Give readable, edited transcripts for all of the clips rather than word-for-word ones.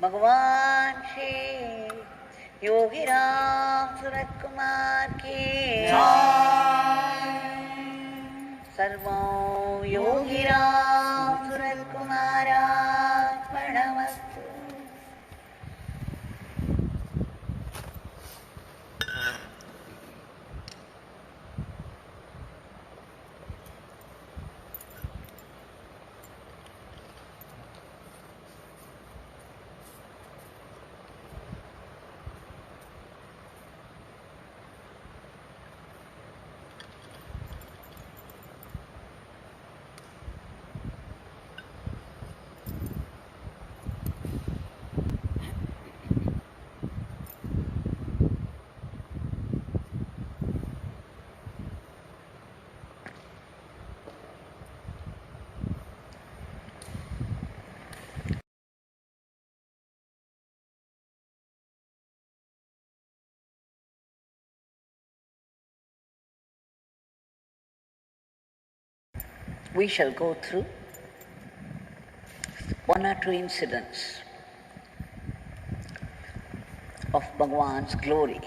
Bhagwan Shri Yogi Ramsuratkumar ki Sarvam Yogi Ramsuratkumara Pranamastu. We shall go through one or two incidents of Bhagwan's glory,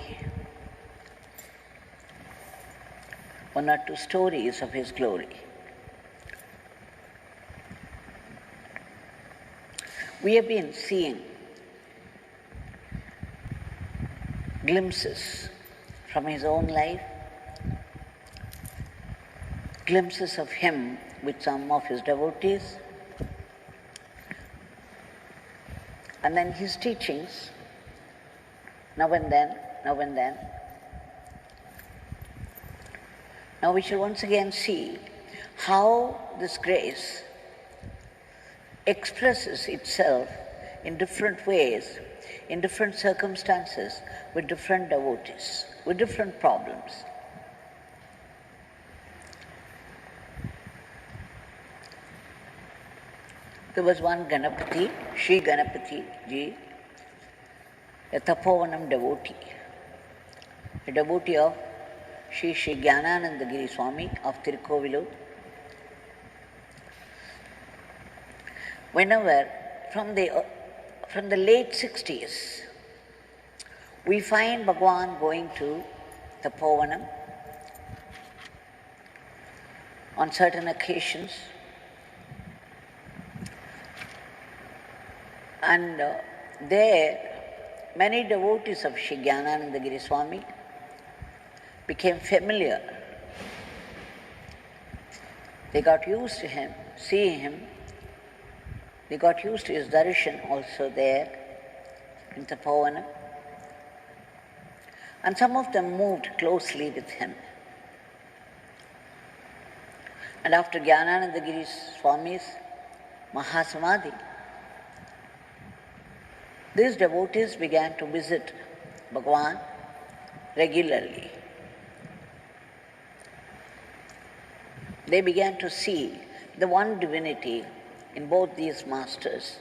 one or two stories of his glory. We have been seeing glimpses from his own life, glimpses of him with some of his devotees, and then his teachings, now and then. Now we shall once again see how this grace expresses itself in different ways, in different circumstances, with different devotees, with different problems. There was one Ganapathi, Sri Ganapathi ji, a Tapovanam devotee, a devotee of Sri Gnanananda Giri Swami of Tirukovilur. Whenever, from the late 60s, we find Bhagwan going to Tapovanam on certain occasions, and there many devotees of Sri Gnanananda Giri Swami became familiar. They got used to him, seeing him. They got used to his darshan also there in Tapovanam. And some of them moved closely with him. And after Gnanananda Giri Swami's Mahasamadhi, these devotees began to visit Bhagwan regularly. They began to see the one divinity in both these masters.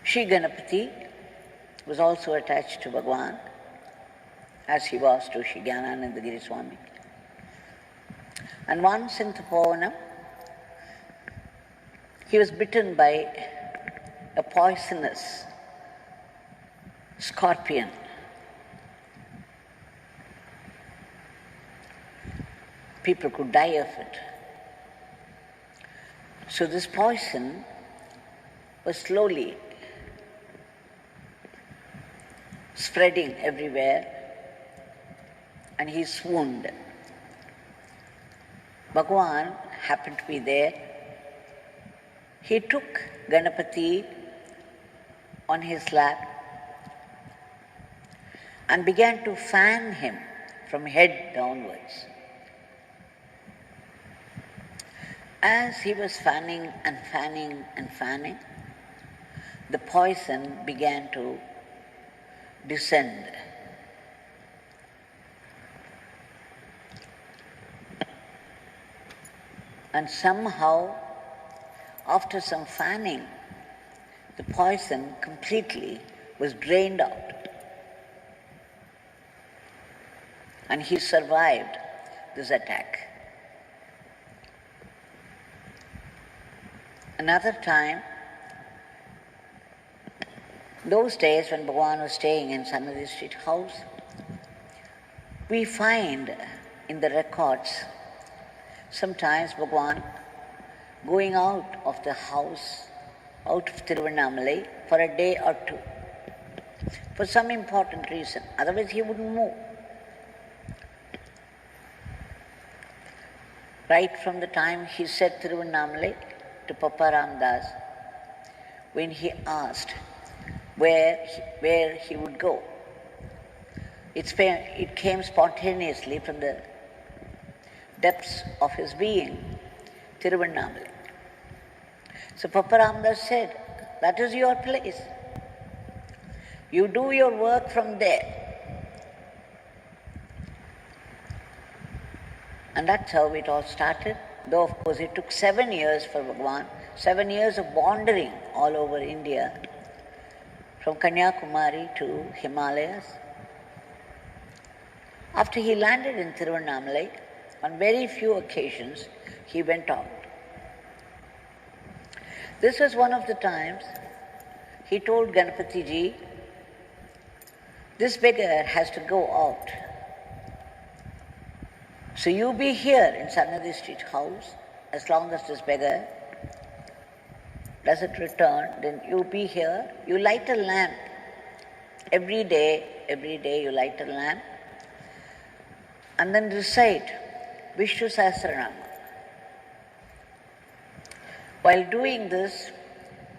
Sri Ganapathi was also attached to Bhagwan, as he was to Sri Gnanananda Giri Swami. And once in Tapovanam, he was bitten by a poisonous scorpion. People could die of it. So this poison was slowly spreading everywhere, and he swooned. Bhagwan happened to be there, he took Ganapathi on his lap and began to fan him from head downwards. As he was fanning and fanning and fanning, the poison began to descend. And somehow, after some fanning, the poison completely was drained out. And he survived this attack. Another time, those days when Bhagwan was staying in Sannidhi Street House, we find in the records sometimes Bhagwan going out of the house, out of Tiruvannamalai for a day or two, for some important reason. Otherwise he wouldn't move. Right from the time he said Tiruvannamalai to Papa Ramdas, when he asked where he would go. It came spontaneously from the depths of his being, Tiruvannamalai. So Papa Ramdas said, that is your place. You do your work from there. And that's how it all started. Though of course it took 7 years for Bhagwan, 7 years of wandering all over India, from Kanyakumari to Himalayas. After he landed in Tiruvannamalai, on very few occasions he went out. This was one of the times he told Ganapathi ji, this beggar has to go out. So you be here in Sannidhi Street House as long as this beggar doesn't return, then you be here. You light a lamp. Every day you light a lamp and then recite Vishnu Sahasranamam. While doing this,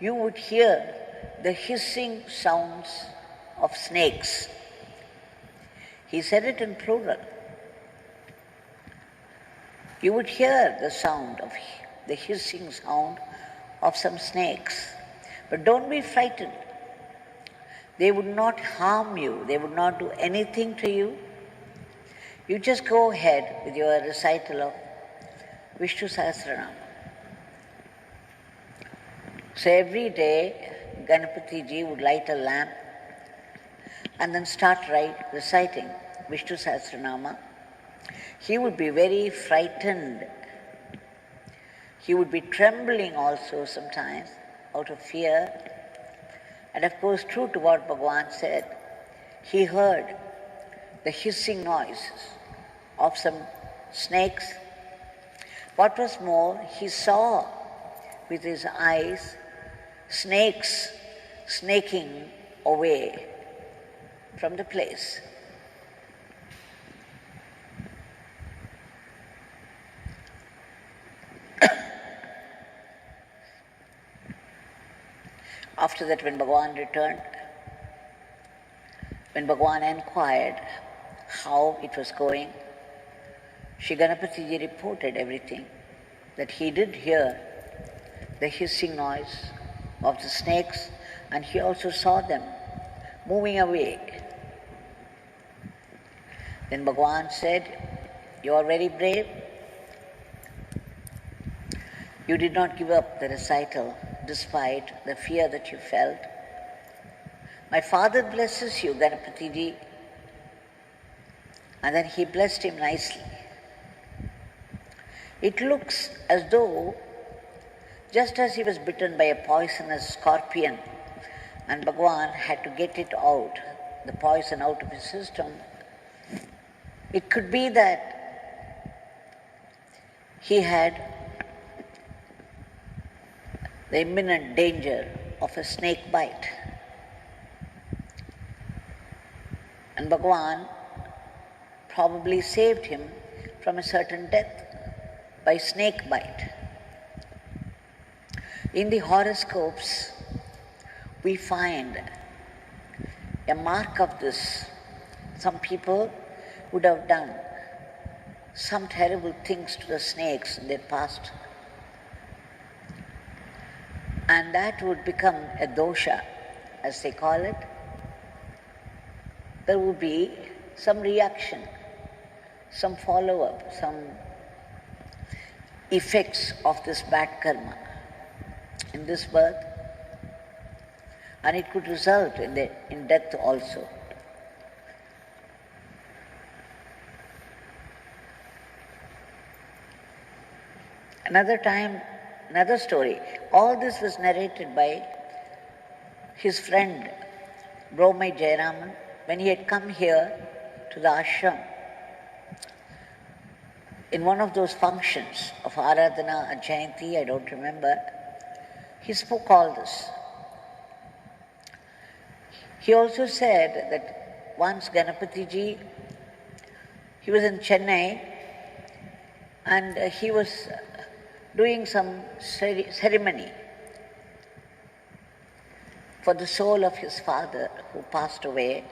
you would hear the hissing sounds of snakes. He said it in plural. You would hear the sound of the hissing sound of some snakes. But don't be frightened. They would not harm you. They would not do anything to you. You just go ahead with your recital of Vishnu Sahasranamam. So every day, Ganapathi ji would light a lamp and then start reciting Vishnu Sahasranamam. He would be very frightened. He would be trembling also sometimes out of fear. And of course, true to what Bhagwan said, he heard the hissing noises of some snakes. What was more, he saw with his eyes snakes snaking away from the place. After that, when Bhagwan returned, when Bhagwan inquired how it was going, Shri Ganapathi ji reported everything, that he did hear the hissing noise of the snakes and he also saw them moving away. Then Bhagwan said, you are very brave. You did not give up the recital despite the fear that you felt. My father blesses you, Ganapathi ji. And then he blessed him nicely. It looks as though, just as he was bitten by a poisonous scorpion and Bhagwan had to get it out, the poison out of his system, it could be that he had the imminent danger of a snake bite. And Bhagwan probably saved him from a certain death by snake bite. In the horoscopes, we find a mark of this. Some people would have done some terrible things to the snakes in their past, and that would become a dosha, as they call it. There would be some reaction, some follow-up, some effects of this bad karma in this birth, and it could result in death also. Another time, another story. All this was narrated by his friend Bromai Jayaraman when he had come here to the ashram. In one of those functions of Aradhana or Jayanti, I don't remember, he spoke all this. He also said that once Ganapathi ji, he was in Chennai and he was doing some ceremony for the soul of his father who passed away.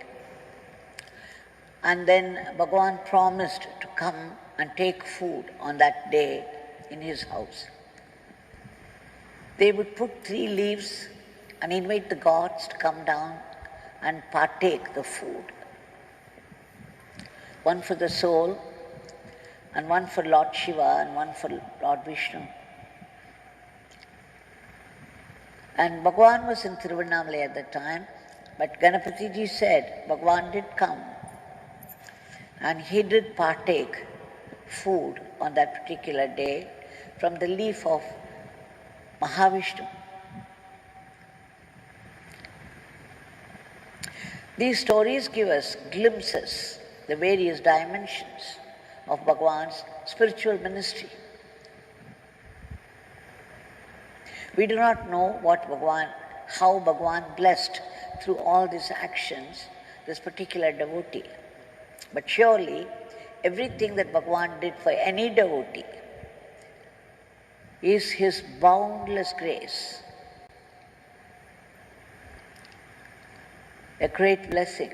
And then Bhagwan promised to come and take food on that day in his house. They would put 3 leaves and invite the gods to come down and partake the food. One for the soul, and one for Lord Shiva, and one for Lord Vishnu. And Bhagwan was in Tiruvannamalai at that time, but Ganapathi ji said Bhagwan did come, and he did partake food on that particular day from the leaf of Mahavishnu. These stories give us glimpses, the various dimensions of Bhagwan's spiritual ministry. We do not know how Bhagwan blessed through all these actions this particular devotee. But surely, everything that Bhagwan did for any devotee is his boundless grace, a great blessing.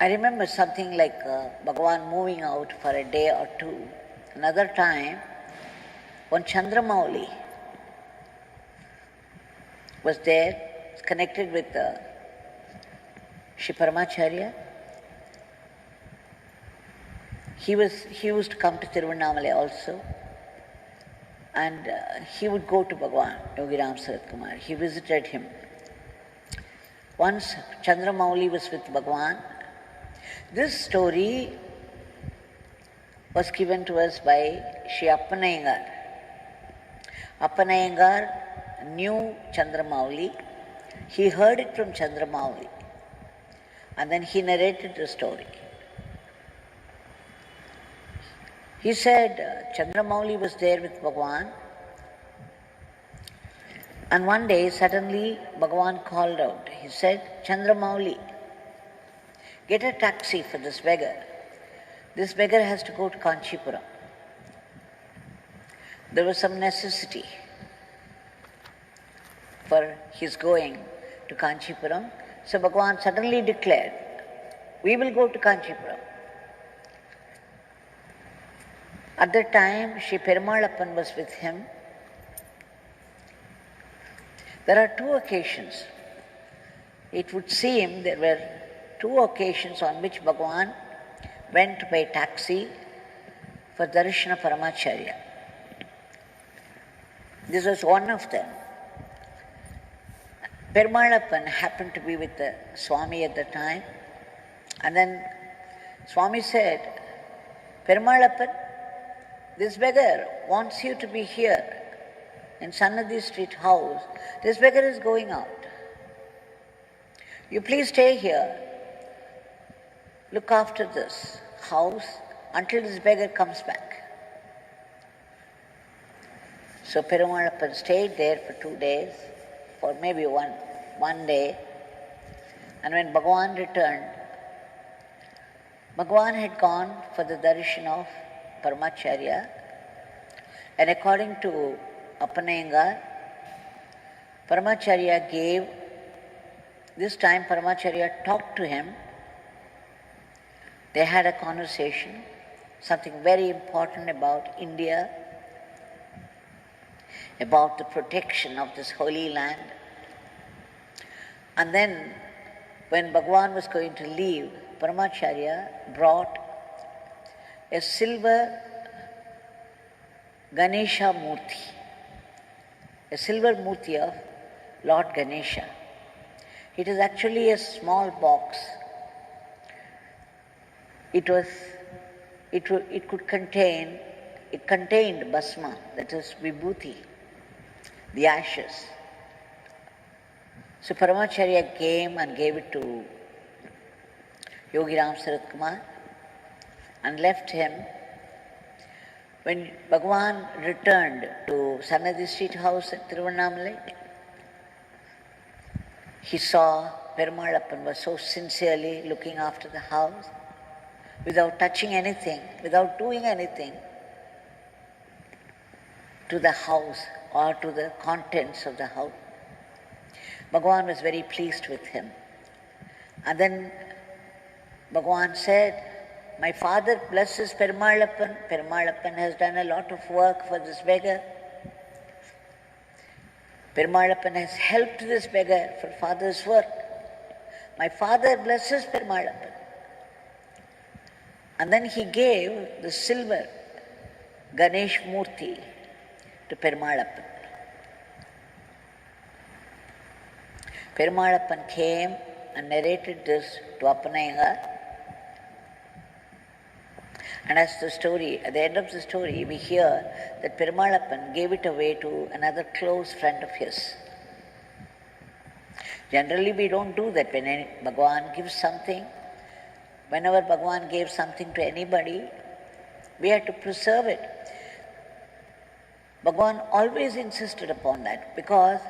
I remember something like Bhagwan moving out for a day or two. Another time, when Chandramauli was there, connected with Shri Paramacharya, he used to come to Tiruvannamalai also, and he would go to Bhagwan, Yogi Ramsuratkumar. He visited him. Once Chandramauli was with Bhagwan. This story was given to us by Sri Appanayangar. Appanayangar knew Chandramauli. He heard it from Chandramauli, and then he narrated the story. He said Chandramauli was there with Bhagwan, and one day suddenly Bhagwan called out. He said, Chandramauli, get a taxi for this beggar. This beggar has to go to Kanchipuram. There was some necessity for his going to Kanchipuram. So Bhagwan suddenly declared, we will go to Kanchipuram. At that time, Sri Perumalappan was with him. There are 2 occasions. It would seem there were 2 occasions on which Bhagwan went to pay taxi for Darshan of Paramacharya. This was one of them. Perumalappan happened to be with the Swami at the time, and then Swami said, Perumalappan, this beggar wants you to be here in Sannidhi Street House. This beggar is going out. You please stay here. Look after this house until this beggar comes back. So Perumalappan stayed there for 2 days, or maybe one day. And when Bhagwan returned, Bhagwan had gone for the darshan of Paramacharya, And according to Appanayangar, Paramacharya gave, this time Paramacharya talked to him. They had a conversation, something very important about India, about the protection of this holy land. And then, when Bhagwan was going to leave, Paramacharya brought a silver Ganesha Murti, a silver Murti of Lord Ganesha. It is actually a small box. It contained bhasma, that is vibhuti, the ashes. So Paramacharya came and gave it to Yogi Ramsuratkumar and left him. When Bhagwan returned to Sannidhi Street House at Tiruvannamalai, he saw Perumalappan was so sincerely looking after the house, without touching anything, without doing anything to the house or to the contents of the house. Bhagwan was very pleased with him. And then Bhagwan said, "My father blesses Perumalappan. Perumalappan has done a lot of work for this beggar. Perumalappan has helped this beggar for father's work. My father blesses Perumalappan." And then he gave the silver Ganesh Murti to Perumalappan. Perumalappan came and narrated this to Appanayangar. And as the story, at the end of the story, we hear that Perumalappan gave it away to another close friend of his. Generally, we don't do that. When Bhagwan gives something, whenever Bhagwan gave something to anybody, we have to preserve it. Bhagwan always insisted upon that, because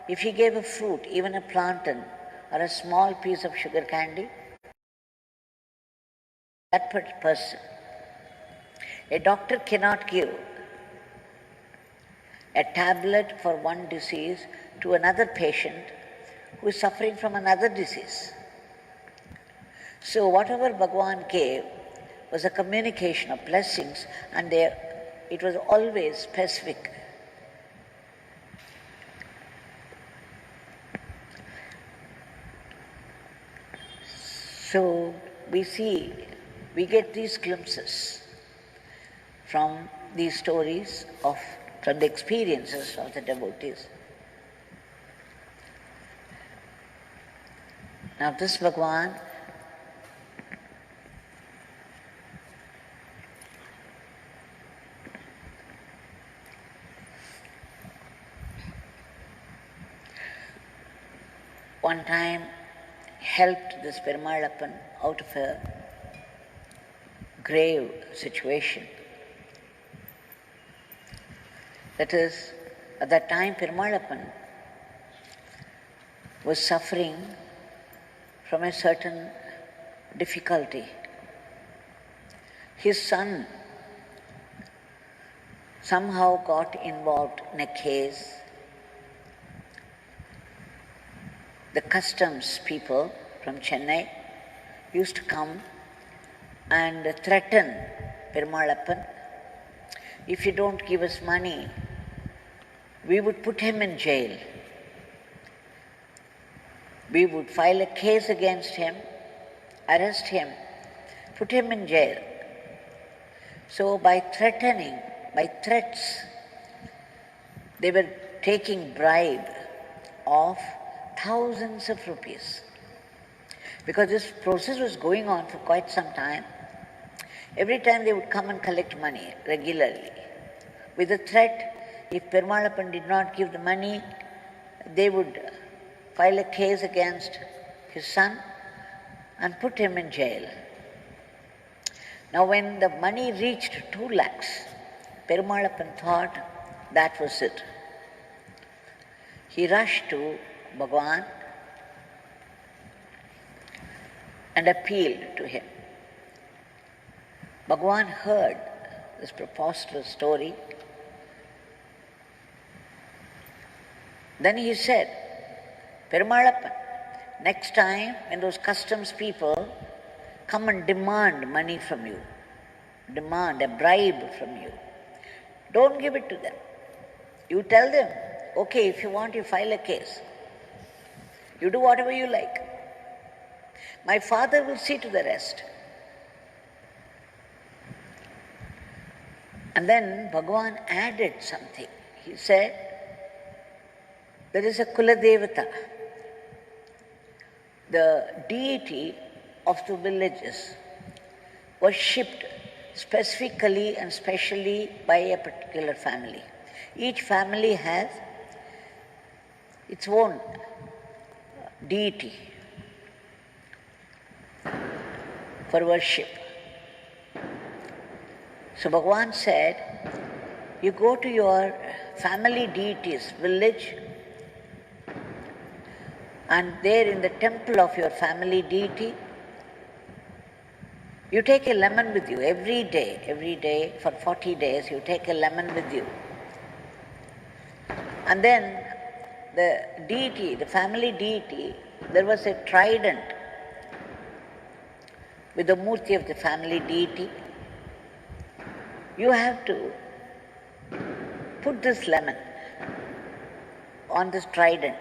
if he gave a fruit, even a plantain or a small piece of sugar candy, that person, a doctor cannot give a tablet for one disease to another patient who is suffering from another disease. So whatever Bhagwan gave was a communication of blessings, and it was always specific. So we get these glimpses from these stories from the experiences of the devotees. Now this Bhagwan one time helped this Perumalappan out of a grave situation. That is, at that time Perumalappan was suffering from a certain difficulty. His son somehow got involved in a case. The customs people from Chennai used to come and threaten Perumalappan, "If you don't give us money, we would put him in jail. We would file a case against him, arrest him, put him in jail." So by threats, they were taking bribe of thousands of rupees. Because this process was going on for quite some time, every time they would come and collect money regularly. With the threat, if Perumalappan did not give the money, they would file a case against his son and put him in jail. Now when the money reached 2 lakhs, Perumalappan thought that was it. He rushed to Bhagwan and appealed to him. Bhagwan heard this preposterous story Then he said, Perumalappan, next time when those customs people come and demand money from you, demand a bribe from you, don't give it to them. You tell them, okay, if you want, you file a case. You do whatever you like. My father will see to the rest. And then Bhagwan added something. He said, there is a Kuladevata, the deity of the villages, worshipped specifically and specially by a particular family. Each family has its own deity for worship. So Bhagwan said, you go to your family deity's village, and there in the temple of your family deity, you take a lemon with you every day for 40 days, you take a lemon with you. And then the deity, the family deity, there was a trident with the murti of the family deity. You have to put this lemon on this trident,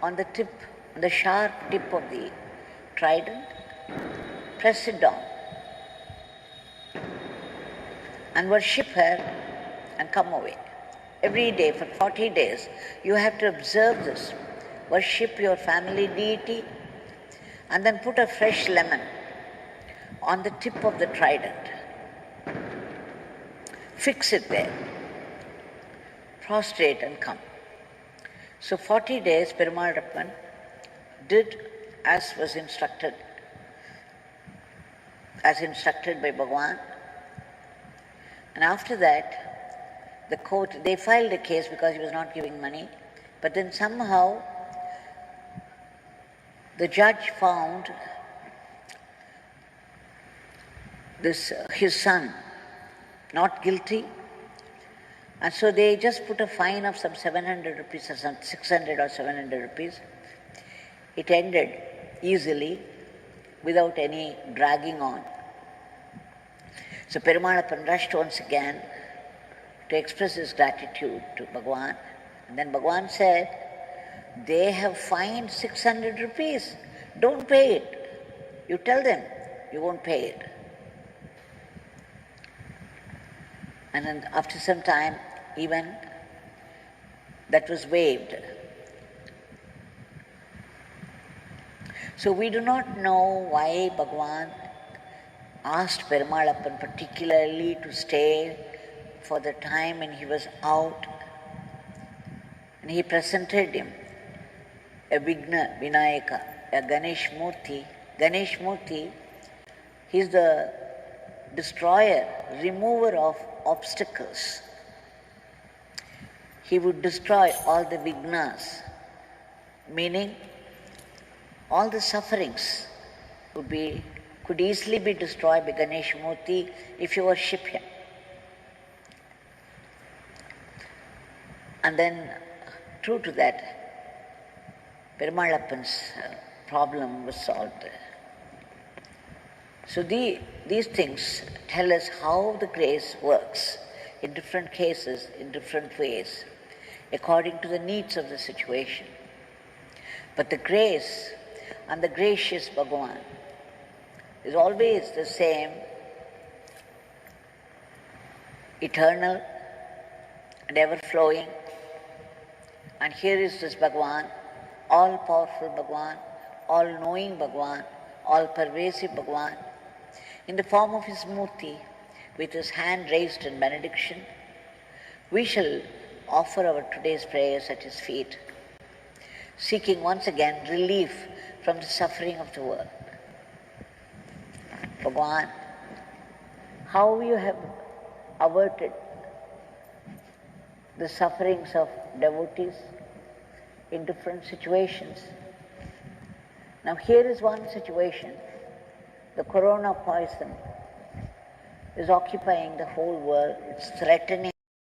on the tip, on the sharp tip of the trident, press it down and worship her and come away. Every day for 40 days you have to observe this. Worship your family deity and then put a fresh lemon on the tip of the trident. Fix it there. Prostrate and come. So 40 days Perumalappan did as was instructed, as instructed by Bhagwan. And after that, the court, they filed a case because he was not giving money, but then somehow the judge found this his son not guilty, and so they just put a fine of some 700 rupees or some 600 or 700 rupees. It ended easily without any dragging on. So Perumalappan rushed once again to express his gratitude to Bhagwan. And then Bhagwan said, they have fined 600 rupees. Don't pay it. You tell them you won't pay it. And then after some time, even that was waived. So we do not know why Bhagwan asked Perumalappan particularly to stay for the time when he was out, and he presented him a Vigna Vinayaka, a Ganesh Murti. Ganesh Murti, he is the destroyer, remover of obstacles. He would destroy all the vignas, meaning all the sufferings could easily be destroyed by Ganesh Murti if you worship him. And then, true to that, Perumalappan's problem was solved. So these things tell us how the grace works in different cases, in different ways, according to the needs of the situation. But the grace and the gracious Bhagwan is always the same, eternal and ever-flowing. And here is this Bhagwan, all-powerful Bhagwan, all-knowing Bhagwan, all-pervasive Bhagwan, in the form of his Murti, with his hand raised in benediction. We shall offer our today's prayers at his feet, seeking once again relief from the suffering of the world. Bhagwan, how you have averted the sufferings of devotees in different situations. Now here is one situation. The corona poison is occupying the whole world. It's threatening